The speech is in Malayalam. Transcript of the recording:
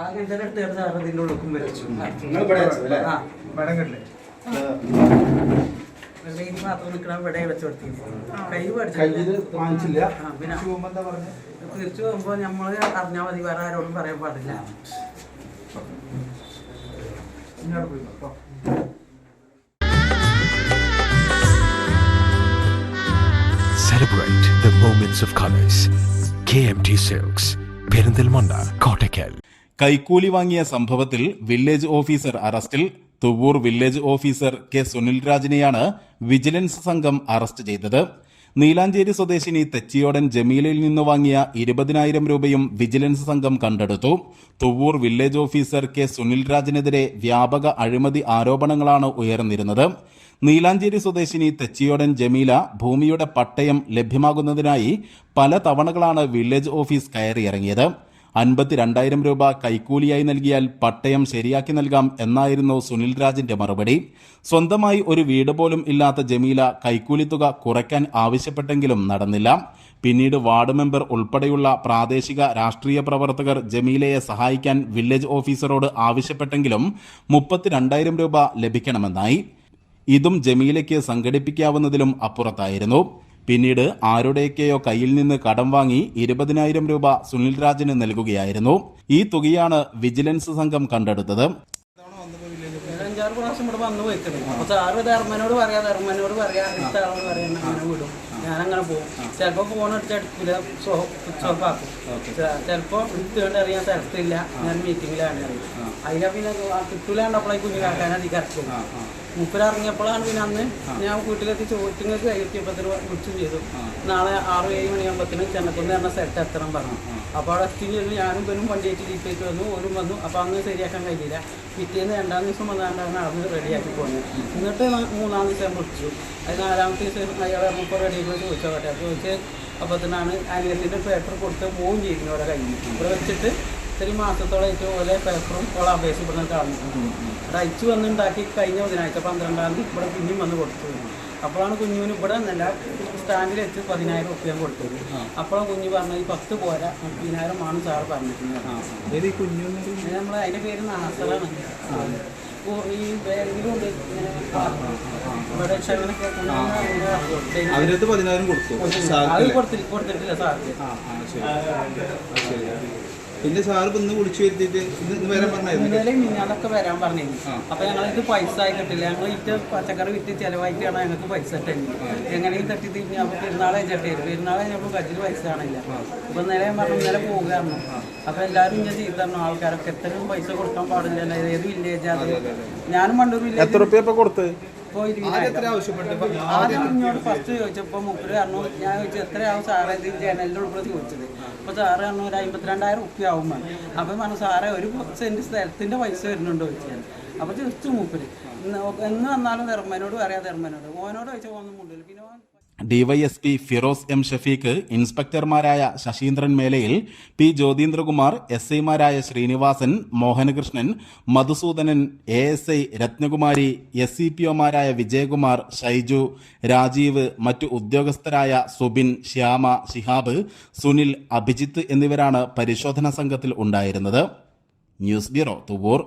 അങ്ങനത്തെ എടുത്ത് സാർ ഇതിൻ്റെ ഉള്ളിൽ വെച്ചു. മാത്രം നിൽക്കണം ഇവിടെ വെച്ച് കൊടുത്തിരുന്നു. കൈ പഠിച്ചില്ല. പിന്നെ തിരിച്ചു പോകുമ്പോൾ നമ്മൾ അറിഞ്ഞാൽ മതി, വേറെ ആരോടും പറയാൻ പാടില്ല. Celebrate the moments of colors. KMT Silks, Perinthalmanna, Kottakkal. കൈക്കൂലി വാങ്ങിയ സംഭവത്തിൽ വില്ലേജ് ഓഫീസർ അറസ്റ്റിൽ. Thuvvur village officer K Sunil രാജിനെയാണ് വിജിലൻസ് സംഘം അറസ്റ്റ് ചെയ്തത്. നീലാഞ്ചേരി സ്വദേശിനി തെച്ചിയോടൻ ജമീലയിൽ നിന്ന് വാങ്ങിയ 20,000 രൂപയും വിജിലൻസ് സംഘം കണ്ടെടുത്തു. Thuvvur village officer K Sunil രാജിനെതിരെ വ്യാപക അഴിമതി ആരോപണങ്ങളാണ് ഉയർന്നിരുന്നത്. നീലാഞ്ചേരി സ്വദേശിനി തെച്ചിയോടൻ ജമീല ഭൂമിയുടെ പട്ടയം ലഭ്യമാകുന്നതിനായി പല തവണകളാണ് വില്ലേജ് ഓഫീസ് കയറിയിറങ്ങിയത്. 52,000 രൂപ കൈക്കൂലിയായി നൽകിയാൽ പട്ടയം ശരിയാക്കി നൽകാം എന്നായിരുന്നു സുനിൽ രാജിന്റെ മറുപടി. സ്വന്തമായി ഒരു വീട് പോലും ഇല്ലാത്ത ജമീല കൈക്കൂലി തുക കുറയ്ക്കാൻ ആവശ്യപ്പെട്ടെങ്കിലും നടന്നില്ല. പിന്നീട് വാർഡ് മെമ്പർ ഉൾപ്പെടെയുള്ള പ്രാദേശിക രാഷ്ട്രീയ പ്രവർത്തകർ ജമീലയെ സഹായിക്കാൻ വില്ലേജ് ഓഫീസറോട് ആവശ്യപ്പെട്ടെങ്കിലും 32,000 രൂപ ലഭിക്കണമെന്നായി. ഇതും ജമീലയ്ക്ക് സംഘടിപ്പിക്കാവുന്നതിലും അപ്പുറത്തായിരുന്നു. പിന്നീട് ആരുടെയൊക്കെയോ കയ്യിൽ നിന്ന് കടം വാങ്ങി 20,000 രൂപ സുനിൽ രാജിന് നൽകുകയായിരുന്നു. ഈ തുകയാണ് വിജിലൻസ് സംഘം കണ്ടെടുത്തത്. 5-6 പ്രാവശ്യം ഇവിടെ വന്നു പോയിട്ടുണ്ട്. അപ്പോൾ സാറ് ധർമ്മനോട് പറയാ അങ്ങനെ വിടും. ഞാനങ്ങനെ പോകും. ചിലപ്പോൾ ഫോൺ അടിച്ചെടുക്കില്ല, സ്വിച്ച് ഓഫ് ആക്കും. ചിലപ്പോൾ എടുത്തുകൊണ്ട് അറിയാൻ സ്ഥലത്തില്ല, ഞാൻ മീറ്റിങ്ങിലാണ് അറിയാം. അതിനെ പിന്നെ കിട്ടൂലാണ്ടപ്പോഴേ കുഞ്ഞു കാക്കാൻ അധികം ഇറക്കും. മുപ്പിലിറങ്ങിയപ്പോഴാണ് പിന്നെ അന്ന് ഞാൻ വീട്ടിലെത്തി ചോദിച്ചങ്ങൾക്ക് കൈയെത്തിയപ്പോൾ വിളിച്ചും ചെയ്തു. നാളെ 6-7 മണിയാകുമ്പോഴത്തേനും ചെന്നക്കുന്ന് പറഞ്ഞ സ്ഥലത്ത് എത്തണം പറഞ്ഞു. അപ്പോൾ അവിടെ എത്തി ഞാനും പെരും വണ്ടിയായിട്ട് ജീപ്പേറ്റ് വന്നു, ഓരും വന്നു. അപ്പോൾ അന്ന് ശരിയാക്കാൻ കഴിയില്ല. പിറ്റേന്ന് 2-ാം ദിവസം വന്നാണ്ടാണ് അന്ന് റെഡിയാക്കി പോകുന്നത്. എന്നിട്ട് 3-ാം ദിവസം വിളിച്ചു. അത് 4-ാമത്തെ ദിവസം അയാളെ നമുക്ക് റെഡിയാക്കി ചോദിച്ചോട്ടെ. ചോദിച്ച് അപ്പോൾ തന്നെയാണ് അനിയത്തിൻ്റെ പേപ്പർ കൊടുത്ത് പോവും ചെയ്യുന്നു അവിടെ കഴിഞ്ഞു. ഇവിടെ വെച്ചിട്ട് 3 മാസത്തോളമായിട്ട് ഓരോ പേപ്പറും ഓളെ അപേക്ഷ ഇവിടെ കാണുന്നു. അത് അയച്ചു വന്നുണ്ടാക്കി കഴിഞ്ഞ ബുധനാഴ്ച 12-ാം തീയതി ഇവിടെ പിന്നെയും വന്ന് കൊടുത്തു. അപ്പോഴാണ് കുഞ്ഞുവിന് ഇവിടെ നല്ല സ്റ്റാൻഡിൽ വെച്ച് 10,000 രൂപ കൊടുത്തത്. അപ്പോഴാണ് കുഞ്ഞു പറഞ്ഞത് ഈ 10 പോരാ, 30,000 ആണ് സാറ് പറഞ്ഞിട്ടുണ്ട്. നമ്മൾ അതിൻ്റെ പേര് നാസറാണ്. ഈ ബാങ്കിലും ഉണ്ട് ഇവിടെ കൊടുത്തിട്ടില്ല സാർക്ക്. പിന്നെ സാറ് ഇന്ന് വിളിച്ചു വരുത്തിയിട്ട് മിന്നാലൊക്കെ വരാൻ പറഞ്ഞിരുന്നു. അപ്പൊ ഞങ്ങൾക്ക് പൈസ ആയി കിട്ടില്ല. ഞങ്ങൾ ഇറ്റ് പച്ചക്കറി വിറ്റ് ചിലവായിട്ടാണ് ഞങ്ങൾക്ക് പൈസ തരുന്നത്. എങ്ങനെയും തട്ടി തിരിഞ്ഞ് അപ്പൊ പെരുന്നാളെ ചേട്ടേരും. പെരുന്നാളെ ഞങ്ങൾ കയ്യിൽ പൈസ കാണില്ല. അപ്പൊ നേരെ പറഞ്ഞു ഇന്നലെ പോകുകയായിരുന്നു. അപ്പൊ എല്ലാവരും ഇങ്ങനെ ചെയ്തു തരണം. ആൾക്കാരൊക്കെ എത്രയും പൈസ കൊടുക്കാൻ പാടില്ല. ഏത് വില്ലേജ് അത് ഞാനും പണ്ടൊരു വില്ലേജ് കൊടുത്ത് ആദ്യം ഇങ്ങോട്ട് ഫസ്റ്റ് ചോദിച്ചപ്പോൾ മുപ്പര് പറഞ്ഞു. ഞാൻ ചോദിച്ചു എത്രയാവും സാറേ ഇത് ജനലിൻ്റെ ഉൾപ്പെടെ ചോദിച്ചത്. അപ്പോൾ സാറ് പറഞ്ഞു ഒരു 52,000 റുപ്യ ആവും. അപ്പം പറഞ്ഞു സാറേ ഒരു സെൻറ്റ് സ്ഥലത്തിൻ്റെ പൈസ വരുന്നുണ്ടോ ചോദിച്ചാൽ. അപ്പോൾ ചോദിച്ചു മൂപ്പര് എന്ന് വന്നാലും ധർമ്മനോട് പറയാം. ധർമ്മനോട് ഓനോട് ചോദിച്ചാൽ ഒന്നും കൊണ്ടില്ല. പിന്നെ ഡിവൈഎസ്പി ഫിറോസ് എം ഷഫീഖ്, ഇൻസ്പെക്ടർമാരായ ശശീന്ദ്രൻ മേലയിൽ, പി ജ്യോതീന്ദ്രകുമാർ, SI-മാരായ ശ്രീനിവാസൻ, മോഹനകൃഷ്ണൻ, മധുസൂദനൻ, ASI രത്നകുമാരി, SCPO-മാരായ വിജയകുമാർ, ഷൈജു, രാജീവ്, മറ്റു ഉദ്യോഗസ്ഥരായ സുബിൻ, ശ്യാമ, ശിഹാബ്, സുനിൽ, അഭിജിത്ത് എന്നിവരാണ് പരിശോധനാ സംഘത്തിൽ ഉണ്ടായിരുന്നത്. News bureau, Thuvvur.